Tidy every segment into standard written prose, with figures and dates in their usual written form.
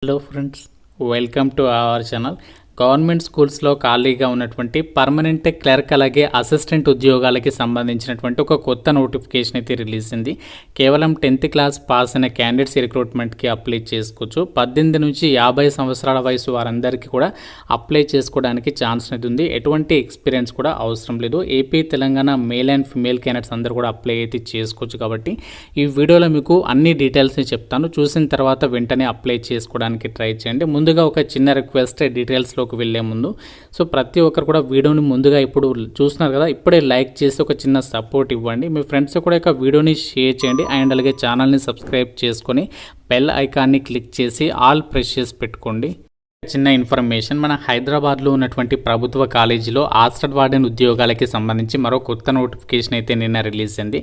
Hello friends, welcome to our channel. Government స్కూల్స్లో ఖాళీగా ఉన్నటువంటి పర్మనెంట్ క్లర్క్ అలాగే అసిస్టెంట్ ఉద్యోగాలకి సంబంధించినటువంటి ఒక కొత్త నోటిఫికేషన్ అయితే రిలీజ్ అయింది. కేవలం 10th క్లాస్ పాస్ అయిన క్యాండిడేట్స్ రిక్రూట్మెంట్కి అప్లై చేసుకోవచ్చు. 18 నుంచి 50 సంవత్సరాల వయసు వారందరికీ కూడా అప్లై చేసుకోవడానికి ఛాన్స్ అనేది ఉంది. ఎటువంటి ఎక్స్పీరియన్స్ కూడా అవసరం లేదు. AP, Telangana male and female candidates అందరూ కూడా అప్లై అయితే చేసుకోవచ్చు. కాబట్టి ఈ వీడియోలో మీకు అన్ని డీటెయిల్స్ని చెప్తాను. చూసిన తర్వాత వెంటనే అప్లై చేసుకోవడానికి ట్రై చేయండి. ముందుగా ఒక చిన్న రిక్వెస్ట్, డీటెయిల్స్లో వెళ్ళే ముందు ప్రతి ఒక్కరు కూడా వీడియోని ముందుగా ఇప్పుడు చూస్తున్నారు కదా, ఇప్పుడే లైక్ చేసి ఒక చిన్న సపోర్ట్ ఇవ్వండి. మీ ఫ్రెండ్స్ కూడా వీడియోని షేర్ చేయండి అండ్ అలాగే ఛానల్ని సబ్స్క్రైబ్ చేసుకొని బెల్ ఐకాన్ని క్లిక్ చేసి ఆల్ ప్రెస్ చేసి పెట్టుకోండి. చిన్న ఇన్ఫర్మేషన్, మన హైదరాబాద్లో ఉన్నటువంటి ప్రభుత్వ కాలేజీలో హాస్టల్ వార్డెన్ ఉద్యోగాలకి సంబంధించి మరో కొత్త నోటిఫికేషన్ అయితే నిన్న రిలీజ్ అయింది.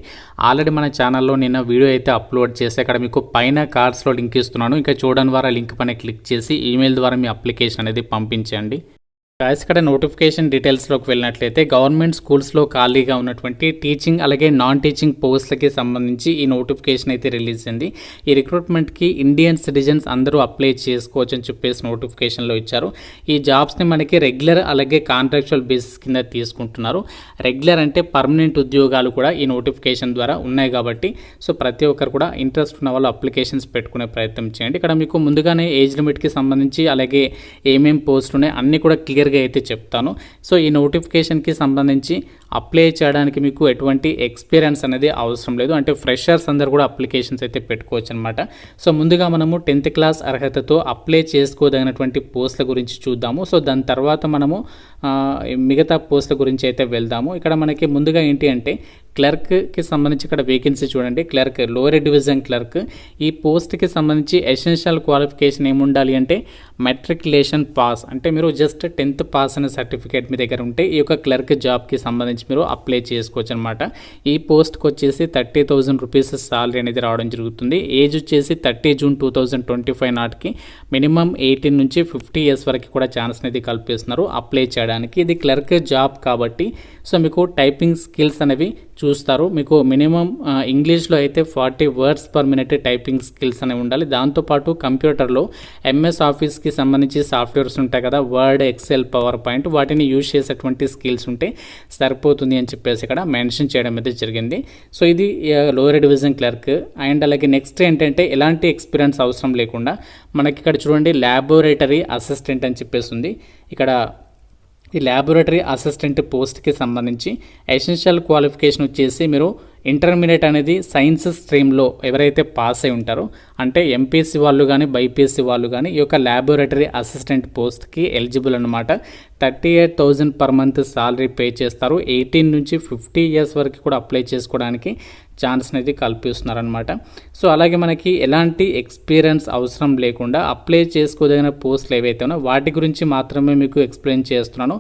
ఆల్రెడీ మన ఛానల్లో నిన్న వీడియో అయితే అప్లోడ్ చేసి అక్కడ మీకు పైన కార్డ్స్లో లింక్ ఇస్తున్నాను. ఇంకా చూడని వారు లింక్ పైన క్లిక్ చేసి ఈమెయిల్ ద్వారా మీ అప్లికేషన్ అనేది పంపించండి. ఇక్కడ నోటిఫికేషన్ డీటెయిల్స్లోకి వెళ్ళినట్లయితే గవర్నమెంట్ స్కూల్స్లో ఖాళీగా ఉన్నటువంటి టీచింగ్ అలాగే నాన్ టీచింగ్ పోస్టులకి సంబంధించి ఈ నోటిఫికేషన్ అయితే రిలీజ్ అయింది. ఈ రిక్రూట్మెంట్కి ఇండియన్ సిటిజన్స్ అందరూ అప్లై చేసుకోవచ్చు అని చెప్పేసి నోటిఫికేషన్లో ఇచ్చారు. ఈ జాబ్స్ని మనకి రెగ్యులర్ అలాగే కాంట్రాక్చువల్ బేసిస్ కింద తీసుకుంటున్నారు. రెగ్యులర్ అంటే పర్మనెంట్ ఉద్యోగాలు కూడా ఈ నోటిఫికేషన్ ద్వారా ఉన్నాయి కాబట్టి ప్రతి ఒక్కరు కూడా ఇంట్రెస్ట్ ఉన్న వాళ్ళు అప్లికేషన్స్ పెట్టుకునే ప్రయత్నం చేయండి. ఇక్కడ మీకు ముందుగానే ఏజ్ లిమిట్కి సంబంధించి అలాగే ఏమేం పోస్టులు ఉన్నాయి అన్నీ కూడా క్లియర్ అయితే చెప్తాను. ఈ నోటిఫికేషన్కి సంబంధించి అప్లై చేయడానికి మీకు ఎటువంటి ఎక్స్పీరియన్స్ అనేది అవసరం లేదు. అంటే ఫ్రెషర్స్ అందరు కూడా అప్లికేషన్స్ అయితే పెట్టుకోవచ్చు అనమాట. ముందుగా మనము 10th క్లాస్ అర్హతతో అప్లై చేసుకోదగినటువంటి పోస్టుల గురించి చూద్దాము. దాని తర్వాత మనము మిగతా పోస్టుల గురించి అయితే వెళ్దాము. ఇక్కడ మనకి ముందుగా ఏంటి అంటే క్లర్క్కి సంబంధించి ఇక్కడ వేకెన్సీ చూడండి. Clerk, lower division clerk. ఈ పోస్ట్కి సంబంధించి ఎసెన్షియల్ క్వాలిఫికేషన్ ఏముండాలి అంటే మెట్రికులేషన్ పాస్, అంటే మీరు జస్ట్ 10th పాస్ అనే సర్టిఫికేట్ మీ దగ్గర ఉంటే ఈ యొక్క క్లర్క్ జాబ్కి సంబంధించి మీరు అప్లై చేసుకోవచ్చు అనమాట. ఈ పోస్ట్కి వచ్చేసి 30,000 రూపీస్ సాలరీ అనేది రావడం జరుగుతుంది. ఏజ్ వచ్చేసి 30 జూన్ 2025 నాటికి మినిమం 18 నుంచి 50 ఇయర్స్ వరకు కూడా ఛాన్స్ అనేది కల్పిస్తున్నారు అప్లై చేయడానికి. ఇది క్లర్క్ జాబ్ కాబట్టి మీకు టైపింగ్ స్కిల్స్ అనేవి చూస్తారు. మీకు మినిమం ఇంగ్లీష్లో అయితే 40 words per minute typing skills అనేవి ఉండాలి. దాంతోపాటు కంప్యూటర్లో ఎంఎస్ ఆఫీస్కి సంబంధించి సాఫ్ట్వేర్స్ ఉంటాయి కదా, వర్డ్, ఎక్సెల్, పవర్ పాయింట్, వాటిని యూజ్ చేసేటువంటి స్కిల్స్ ఉంటే సరిపోతుంది అని చెప్పేసి ఇక్కడ మెన్షన్ చేయడం అయితే జరిగింది. ఇది లోయర్ డివిజన్ క్లర్క్. అండ్ అలాగే నెక్స్ట్ ఏంటంటే ఎలాంటి ఎక్స్పీరియన్స్ అవసరం లేకుండా మనకి ఇక్కడ చూడండి ల్యాబొరేటరీ అసిస్టెంట్ అని చెప్పేసి ఉంది. ఇక్కడ ఈ ల్యాబొరేటరీ అసిస్టెంట్ పోస్ట్కి సంబంధించి ఎసెన్షియల్ క్వాలిఫికేషన్ వచ్చేసి మీరు ఇంటర్మీడియట్ అనేది సైన్స్ స్ట్రీమ్లో ఎవరైతే పాస్ అయి ఉంటారో, అంటే ఎంపీసీ వాళ్ళు కానీ బైపీసీ వాళ్ళు కానీ ఈ యొక్క ల్యాబొరేటరీ అసిస్టెంట్ పోస్ట్కి ఎలిజిబుల్ అనమాట. 38,000 పర్ మంత్ సాలరీ పే చేస్తారు. 18 నుంచి 50 ఇయర్స్ వరకు కూడా అప్లై చేసుకోవడానికి ఛాన్స్ అనేది కల్పిస్తున్నారనమాట. అలాగే మనకి ఎలాంటి ఎక్స్పీరియన్స్ అవసరం లేకుండా అప్లై చేసుకోదగిన పోస్టులు ఏవైతే ఉన్నాయో వాటి గురించి మాత్రమే మీకు ఎక్స్ప్లెయిన్ చేస్తున్నాను.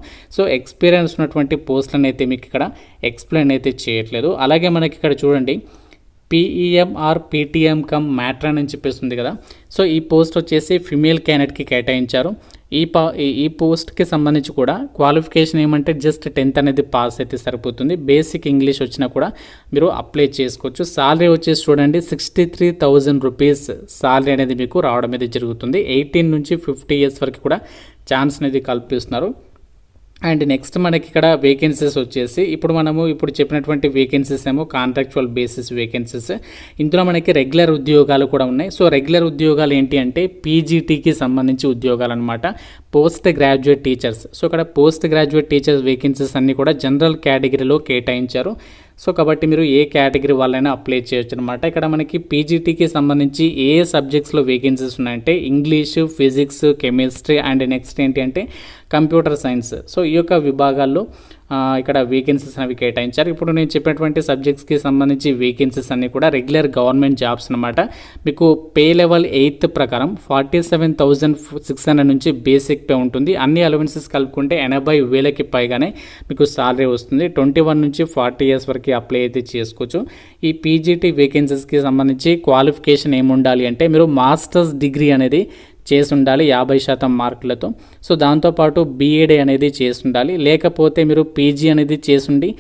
ఎక్స్పీరియన్స్ ఉన్నటువంటి పోస్టులను అయితే మీకు ఇక్కడ ఎక్స్ప్లెయిన్ అయితే చేయట్లేదు. అలాగే మనకి ఇక్కడ చూడండి PEM or PTM cum matron అని చెప్పేసి ఉంది కదా. ఈ పోస్ట్ వచ్చేసి ఫిమేల్ క్యాండిడేట్కి కేటాయించారు. ఈ పోస్ట్కి సంబంధించి కూడా క్వాలిఫికేషన్ ఏమంటే జస్ట్ 10th అనేది పాస్ అయితే సరిపోతుంది. బేసిక్ ఇంగ్లీష్ వచ్చినా కూడా మీరు అప్లై చేసుకోవచ్చు. సాలరీ వచ్చేసి చూడండి 63,000 రూపీస్ సాలరీ అనేది మీకు రావడం అనేది జరుగుతుంది. 18 నుంచి 50 ఇయర్స్ వరకు కూడా ఛాన్స్ అనేది కల్పిస్తున్నారు. అండ్ నెక్స్ట్ మనకి ఇక్కడ వేకెన్సీస్ వచ్చేసి ఇప్పుడు చెప్పినటువంటి వేకెన్సీస్ ఏమో కాంట్రాక్చువల్ బేసిస్ వేకెన్సీస్. ఇందులో మనకి రెగ్యులర్ ఉద్యోగాలు కూడా ఉన్నాయి. రెగ్యులర్ ఉద్యోగాలు ఏంటి అంటే పీజీటీకి సంబంధించి ఉద్యోగాలు అనమాట. Post graduate teachers. ఇక్కడ పోస్ట్ గ్రాడ్యుయేట్ టీచర్స్ వేకెన్సీస్ అన్నీ కూడా జనరల్ కేటగిరీలో కేటాయించారు. కాబట్టి మీరు ఏ కేటగిరీ వాళ్ళైనా అప్లై చేయొచ్చు అనమాట. ఇక్కడ మనకి పీజీటీకి సంబంధించి ఏ సబ్జెక్ట్స్లో వేకెన్సీస్ ఉన్నాయంటే English, physics, chemistry and next ఏంటి అంటే కంప్యూటర్ సైన్స్. ఈ యొక్క విభాగాల్లో ఇక్కడ వేకెన్సీస్ అనేవి కేటాయించారు. ఇప్పుడు నేను చెప్పినటువంటి సబ్జెక్ట్స్కి సంబంధించి వేకెన్సీస్ అన్నీ కూడా రెగ్యులర్ గవర్నమెంట్ జాబ్స్ అనమాట. మీకు పే లెవెల్ 8th ప్రకారం 47,600 నుంచి బేసిక్ పే ఉంటుంది. అన్ని అలవెన్సెస్ కలుపుకుంటే 80,000కి పైగానే మీకు సాలరీ వస్తుంది. 21 నుంచి 40 ఇయర్స్ వరకు అప్లై అయితే చేసుకోవచ్చు. ఈ పీజీటీ వేకెన్సీస్కి సంబంధించి క్వాలిఫికేషన్ ఏముండాలి అంటే మీరు మాస్టర్స్ డిగ్రీ అనేది చేసి ఉండాలి 50% మార్కులతో. దాంతోపాటు బీఎడ్ అనేది చేసి ఉండాలి. లేకపోతే మీరు పీజీ అనేది చేసుండి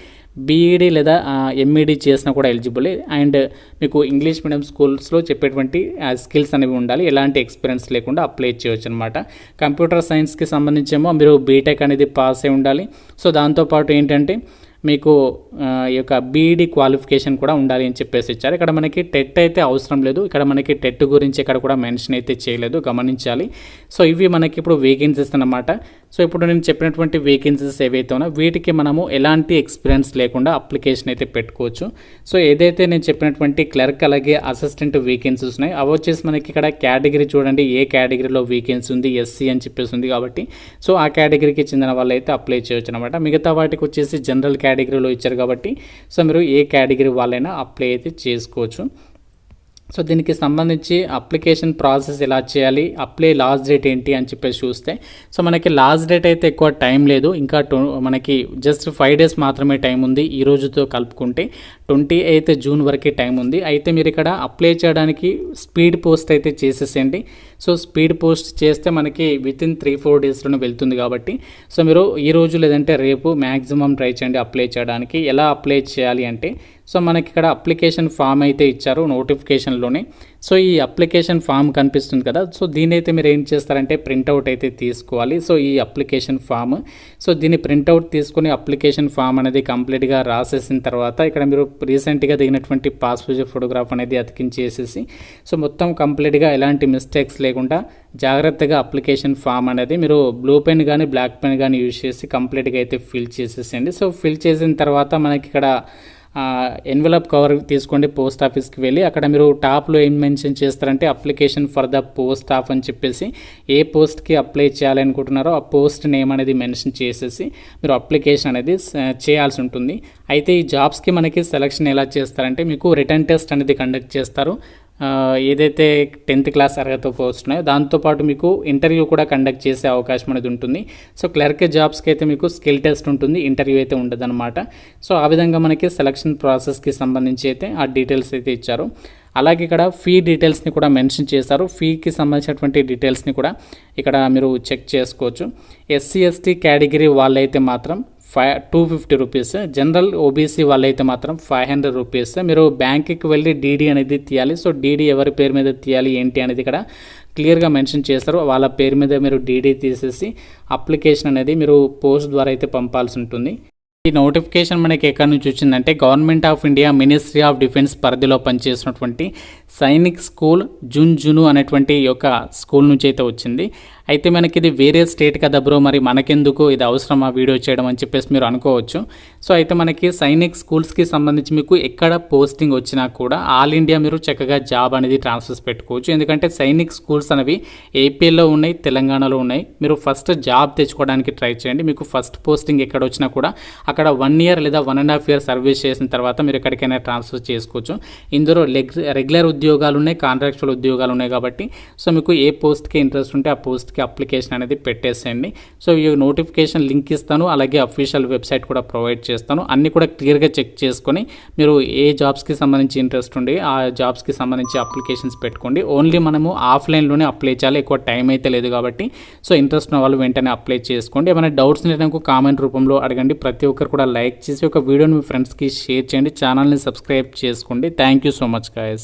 బీఈడీ లేదా ఎంఈడీ చేసినా కూడా ఎలిజిబుల్. అండ్ మీకు ఇంగ్లీష్ మీడియం స్కూల్స్లో చెప్పేటువంటి స్కిల్స్ అనేవి ఉండాలి. ఎలాంటి ఎక్స్పీరియన్స్ లేకుండా అప్లై చేయొచ్చు అనమాట. కంప్యూటర్ సైన్స్కి సంబంధించేమో మీరు బీటెక్ అనేది పాస్ అయి ఉండాలి. సో దాంతోపాటు ఏంటంటే మీకు ఈ యొక్క బీఈడీ క్వాలిఫికేషన్ కూడా ఉండాలి అని చెప్పేసి ఇచ్చారు. ఇక్కడ మనకి టెట్ అయితే అవసరం లేదు. ఇక్కడ మనకి టెట్ గురించి ఇక్కడ కూడా మెన్షన్ అయితే చేయలేదు, గమనించాలి. సో ఇవి మనకి ఇప్పుడు వేకెన్సీస్ అన్నమాట. సో ఇప్పుడు నేను చెప్పినటువంటి వేకెన్సీస్ ఏవైతే ఉన్నాయో వీటికి మనము ఎలాంటి ఎక్స్పీరియన్స్ లేకుండా అప్లికేషన్ అయితే పెట్టుకోవచ్చు. సో ఏదైతే నేను చెప్పినటువంటి క్లర్క్ అలాగే అసిస్టెంట్ వేకెన్సీస్ ఉన్నాయి అవి వచ్చేసి మనకి ఇక్కడ కేటగిరీ చూడండి, ఏ కేటగిరీలో వేకెన్సీ ఉంది, ఎస్సీ అని చెప్పేసి ఉంది కాబట్టి సో ఆ కేటగిరీకి చెందిన వాళ్ళు అయితే అప్లై చేయొచ్చు అనమాట. మిగతా వాటికి వచ్చేసి జనరల్ కేటగిరీలో ఇచ్చారు కాబట్టి సో మీరు ఏ కేటగిరీ వాళ్ళైనా అప్లై అయితే చేసుకోవచ్చు. సో దీనికి సంబంధించి అప్లికేషన్ ప్రాసెస్ ఎలా చేయాలి, అప్లై లాస్ట్ డేట్ ఏంటి అని చెప్పేసి చూస్తే సో మనకి లాస్ట్ డేట్ అయితే ఎక్కువ టైం లేదు. ఇంకా మనకి జస్ట్ 5 days మాత్రమే టైం ఉంది. ఈ రోజుతో కలుపుకుంటే 28 జూన్ వరకు టైం ఉంది. అయితే మీరు ఇక్కడ అప్లై చేయడానికి స్పీడ్ పోస్ట్ అయితే చేసేసేయండి. సో స్పీడ్ పోస్ట్ చేస్తే మనకి వితిన్ 3-4 daysలోనే వెళ్తుంది కాబట్టి సో మీరు ఈ రోజు లేదంటే రేపు మ్యాక్సిమం ట్రై చేయండి అప్లై చేయడానికి. ఎలా అప్లై చేయాలి అంటే సో మనకి ఇక్కడ అప్లికేషన్ ఫామ్ అయితే ఇచ్చారు నోటిఫికేషన్లోనే. సో ఈ అప్లికేషన్ ఫామ్ కనిపిస్తుంది కదా, సో దీని అయితే మీరు ఏం చేస్తారంటే ప్రింట్అవుట్ అయితే తీసుకోవాలి. సో ఈ అప్లికేషన్ ఫామ్, సో దీన్ని ప్రింట్అవుట్ తీసుకొని అప్లికేషన్ ఫామ్ అనేది కంప్లీట్గా రాసేసిన తర్వాత ఇక్కడ మీరు రీసెంట్గా దిగినటువంటి పాస్పోర్ట్ ఫోటోగ్రాఫ్ అనేది అతికించేసేసి సో మొత్తం కంప్లీట్గా ఎలాంటి మిస్టేక్స్ లేకుండా జాగ్రత్తగా అప్లికేషన్ ఫామ్ అనేది మీరు బ్లూ పెన్ కానీ బ్లాక్ పెన్ కానీ యూజ్ చేసి కంప్లీట్గా అయితే ఫిల్ చేసేసేయండి. సో ఫిల్ చేసిన తర్వాత మనకి ఇక్కడ ఎన్వలప్ కవర్ తీసుకోండి, పోస్ట్ ఆఫీస్కి వెళ్ళి అక్కడ మీరు టాప్లో ఏం మెన్షన్ చేస్తారంటే application for the post of అని చెప్పేసి ఏ పోస్ట్కి అప్లై చేయాలనుకుంటున్నారో ఆ పోస్ట్ నేమ్ అనేది మెన్షన్ చేసేసి మీరు అప్లికేషన్ అనేది చేయాల్సి ఉంటుంది. అయితే ఈ జాబ్స్కి మనకి సెలక్షన్ ఎలా చేస్తారంటే మీకు రిటర్న్ టెస్ట్ అనేది కండక్ట్ చేస్తారు. ఏదైతే 10th క్లాస్ అర్హత పోస్ట్ ఉన్నాయో దాంతోపాటు మీకు ఇంటర్వ్యూ కూడా కండక్ట్ చేసే అవకాశం అనేది ఉంటుంది. సో క్లర్క్ జాబ్స్కి అయితే మీకు స్కిల్ టెస్ట్ ఉంటుంది, ఇంటర్వ్యూ అయితే ఉండదు అనమాట. సో ఆ విధంగా మనకి సెలక్షన్ ప్రాసెస్కి సంబంధించి అయితే ఆ డీటెయిల్స్ అయితే ఇచ్చారు. అలాగే ఇక్కడ ఫీ డీటెయిల్స్ని కూడా మెన్షన్ చేశారు. ఫీకి సంబంధించినటువంటి డీటెయిల్స్ని కూడా ఇక్కడ మీరు చెక్ చేసుకోవచ్చు. ఎస్సీ ఎస్టీ కేటగిరీ వాళ్ళైతే మాత్రం 250 రూపీస్, జనరల్ ఓబీసీ వాళ్ళైతే మాత్రం 500 రూపీస్. మీరు బ్యాంక్కి వెళ్ళి డీడీ అనేది తీయాలి. సో డీడీ ఎవరి పేరు మీద తీయాలి ఏంటి అనేది ఇక్కడ క్లియర్గా మెన్షన్ చేస్తారు. వాళ్ళ పేరు మీద మీరు డీడీ తీసేసి అప్లికేషన్ అనేది మీరు పోస్ట్ ద్వారా అయితే పంపాల్సి ఉంటుంది. ఈ నోటిఫికేషన్ మనకి ఎక్కడి నుంచి వచ్చిందంటే government of India ministry of defence పరిధిలో పనిచేసినటువంటి సైనిక్ స్కూల్ జున్జును అనేటువంటి యొక్క స్కూల్ నుంచి అయితే వచ్చింది. అయితే మనకి ఇది వేరే స్టేట్ కదా బ్రో, మరి మనకెందుకు ఇది అవసరమా వీడియో చేయడం అని చెప్పేసి మీరు అనుకోవచ్చు. సో అయితే మనకి సైనిక్ స్కూల్స్కి సంబంధించి మీకు ఎక్కడ పోస్టింగ్ వచ్చినా కూడా ఆల్ ఇండియా మీరు చక్కగా జాబ్ అనేది ట్రాన్స్ఫర్స్ పెట్టుకోవచ్చు. ఎందుకంటే సైనిక్ స్కూల్స్ అనేవి ఏపీలో ఉన్నాయి, తెలంగాణలో ఉన్నాయి. మీరు ఫస్ట్ జాబ్ తెచ్చుకోవడానికి ట్రై చేయండి. మీకు ఫస్ట్ పోస్టింగ్ ఎక్కడ వచ్చినా కూడా అక్కడ 1 year లేదా 1.5 year సర్వీస్ చేసిన తర్వాత మీరు ఎక్కడికైనా ట్రాన్స్ఫర్ చేసుకోవచ్చు. ఇందులో రెగ్యులర్ ఉద్యోగాలు ఉన్నాయి, కాంట్రాక్చువల్ ఉద్యోగాలు ఉన్నాయి కాబట్టి సో మీకు ఏ పోస్ట్కి ఇంట్రెస్ట్ ఉంటే ఆ పోస్ట్కి అప్లికేషన్ అనేది పెట్టేసేయండి. సో ఈ నోటిఫికేషన్ లింక్ ఇస్తాను, అలాగే అఫీషియల్ వెబ్సైట్ కూడా ప్రొవైడ్ చేస్తాను. అన్నీ కూడా క్లియర్గా చెక్ చేసుకొని మీరు ఏ జాబ్స్కి సంబంధించి ఇంట్రెస్ట్ ఉండి ఆ జాబ్స్కి సంబంధించి అప్లికేషన్స్ పెట్టుకోండి. ఓన్లీ మనము ఆఫ్లైన్లోనే అప్లై చేయాలి, ఎక్కువ టైం అయితే లేదు కాబట్టి సో ఇంట్రెస్ట్ ఉన్న వాళ్ళు వెంటనే అప్లై చేసుకోండి. ఏమైనా డౌట్స్ నాకు కామెంట్ రూపంలో అడగండి. ప్రతి ఒక్కరు కూడా లైక్ చేసి ఒక వీడియోని మీ ఫ్రెండ్స్కి షేర్ చేయండి. ఛానల్ని సబ్స్క్రైబ్ చేసుకోండి. Thank you so much guys.